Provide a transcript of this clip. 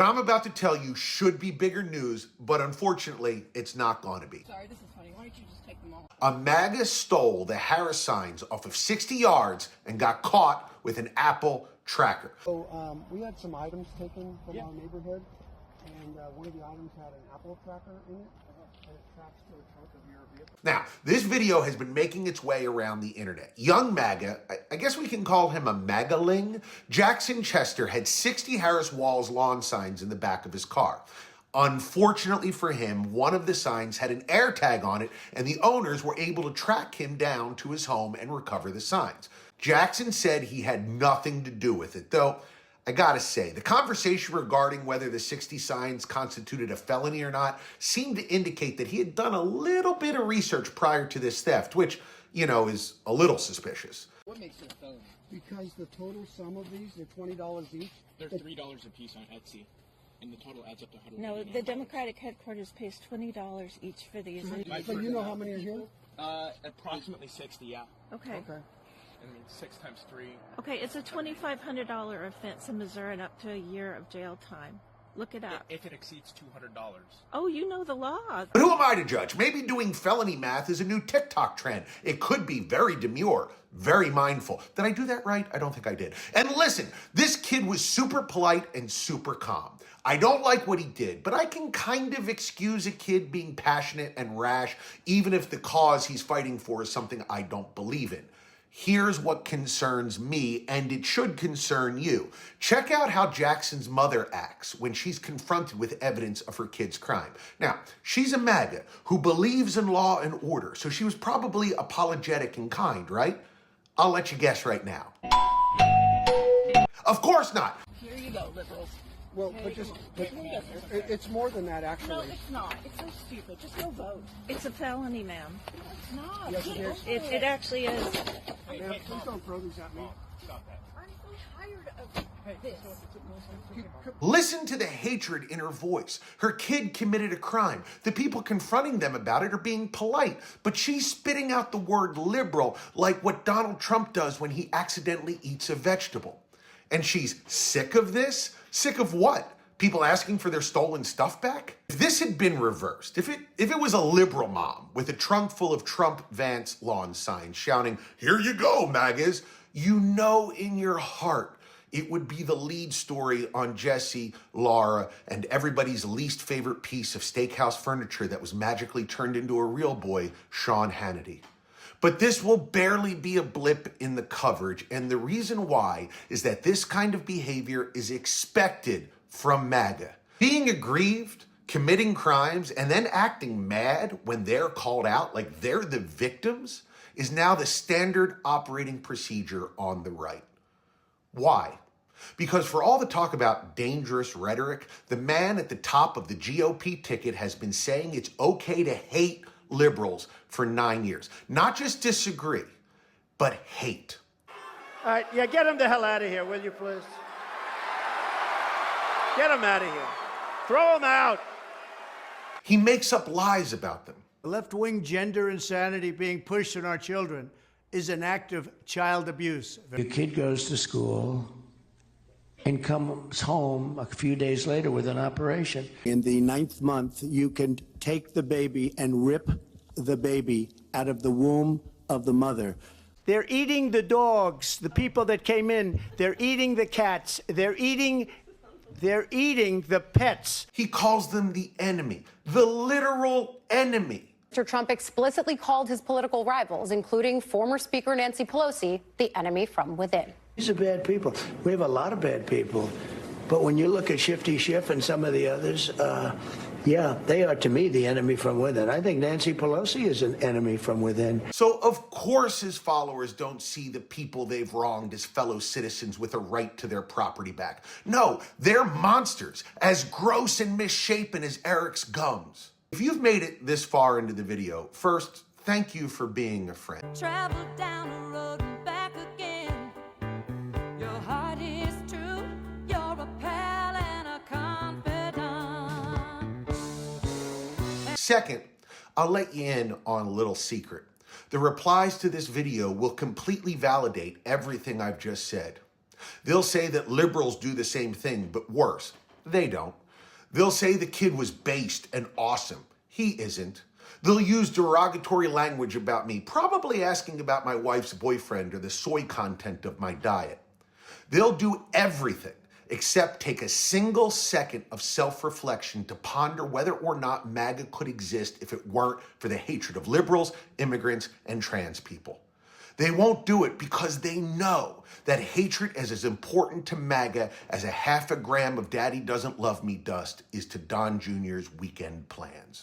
What I'm about to tell you should be bigger news, but unfortunately, it's not going to be. Sorry, this is funny. Why don't you just take them all? A MAGA stole the Harris signs off of 60 yards and got caught with an Apple tracker. So we had some items taken from our neighborhood, and one of the items had an Apple tracker in it, and it tracks to the trunk of your vehicle. Now, this video has been making its way around the internet. Young MAGA, I guess we can call him a MAGA-ling, Jackson Chester had 60 Harris Walz lawn signs in the back of his car. Unfortunately for him, one of the signs had an AirTag on it, and the owners were able to track him down to his home and recover the signs. Jackson said he had nothing to do with it, though I gotta say, the conversation regarding whether the 60 signs constituted a felony or not seemed to indicate that he had done a little bit of research prior to this theft, which, you know, is a little suspicious. What makes it a felony? Because the total sum of these, they're $20 each. They're $3 a piece on Etsy, and the total adds up to $100. No, the Democratic headquarters pays $20 each for these. So you know how many are here? Approximately 60, yeah. Okay. Okay. I mean, 6 times 3. Okay, it's a $2,500 offense in Missouri and up to a year of jail time. Look it up. If it exceeds $200. Oh, you know the law. But who am I to judge? Maybe doing felony math is a new TikTok trend. It could be very demure, very mindful. Did I do that right? I don't think I did. And listen, this kid was super polite and super calm. I don't like what he did, but I can kind of excuse a kid being passionate and rash, even if the cause he's fighting for is something I don't believe in. Here's what concerns me, and it should concern you. Check out how Jackson's mother acts when she's confronted with evidence of her kid's crime. Now, she's a MAGA who believes in law and order, so she was probably apologetic and kind, right? I'll let you guess right now. Of course not. Here you go, liberals. Well, but it's more than that, No, actually. it's not. It's so stupid. Just go vote. It's a felony, ma'am. No, it's not. Yes, it is. It actually is. Ma'am, please don't throw these at me. Stop that. I'm so tired of this. Listen to the hatred in her voice. Her kid committed a crime. The people confronting them about it are being polite, but she's spitting out the word liberal like what Donald Trump does when he accidentally eats a vegetable. And she's sick of this? Sick of what? People asking for their stolen stuff back? If this had been reversed, if it was a liberal mom with a trunk full of Trump Vance lawn signs shouting, "Here you go, MAGAs," you know in your heart it would be the lead story on Jesse, Laura, and everybody's least favorite piece of steakhouse furniture that was magically turned into a real boy, Sean Hannity. But this will barely be a blip in the coverage, and the reason why is that this kind of behavior is expected from MAGA. Being aggrieved, committing crimes, and then acting mad when they're called out like they're the victims is now the standard operating procedure on the right. Why? Because for all the talk about dangerous rhetoric, the man at the top of the GOP ticket has been saying it's okay to hate liberals for 9 years. Not just disagree, but hate. All right, yeah, get him the hell out of here, will you, please? Get him out of here. Throw him out. He makes up lies about them. Left-wing gender insanity being pushed on our children is an act of child abuse. Your kid goes to school and comes home a few days later with an operation. In the 9th month, you can take the baby and rip the baby out of the womb of the mother. They're eating the dogs, the people that came in. They're eating the cats. They're eating the pets. He calls them the enemy, the literal enemy. Mr. Trump explicitly called his political rivals, including former Speaker Nancy Pelosi, the enemy from within. These are bad people. We have a lot of bad people. But when you look at Shifty Schiff and some of the others, yeah, they are, to me, the enemy from within. I think Nancy Pelosi is an enemy from within. So, of course, his followers don't see the people they've wronged as fellow citizens with a right to their property back. No, they're monsters, as gross and misshapen as Eric's gums. If you've made it this far into the video, first, thank you for being a friend. Travel down the road and back again. Your heart is true. You're a pal and a confidant. Second, I'll let you in on a little secret. The replies to this video will completely validate everything I've just said. They'll say that liberals do the same thing, but worse. They don't. They'll say the kid was based and awesome. He isn't. They'll use derogatory language about me, probably asking about my wife's boyfriend or the soy content of my diet. They'll do everything except take a single second of self-reflection to ponder whether or not MAGA could exist if it weren't for the hatred of liberals, immigrants, and trans people. They won't do it because they know that hatred is as important to MAGA as a half a gram of Daddy Doesn't Love Me dust is to Don Jr.'s weekend plans.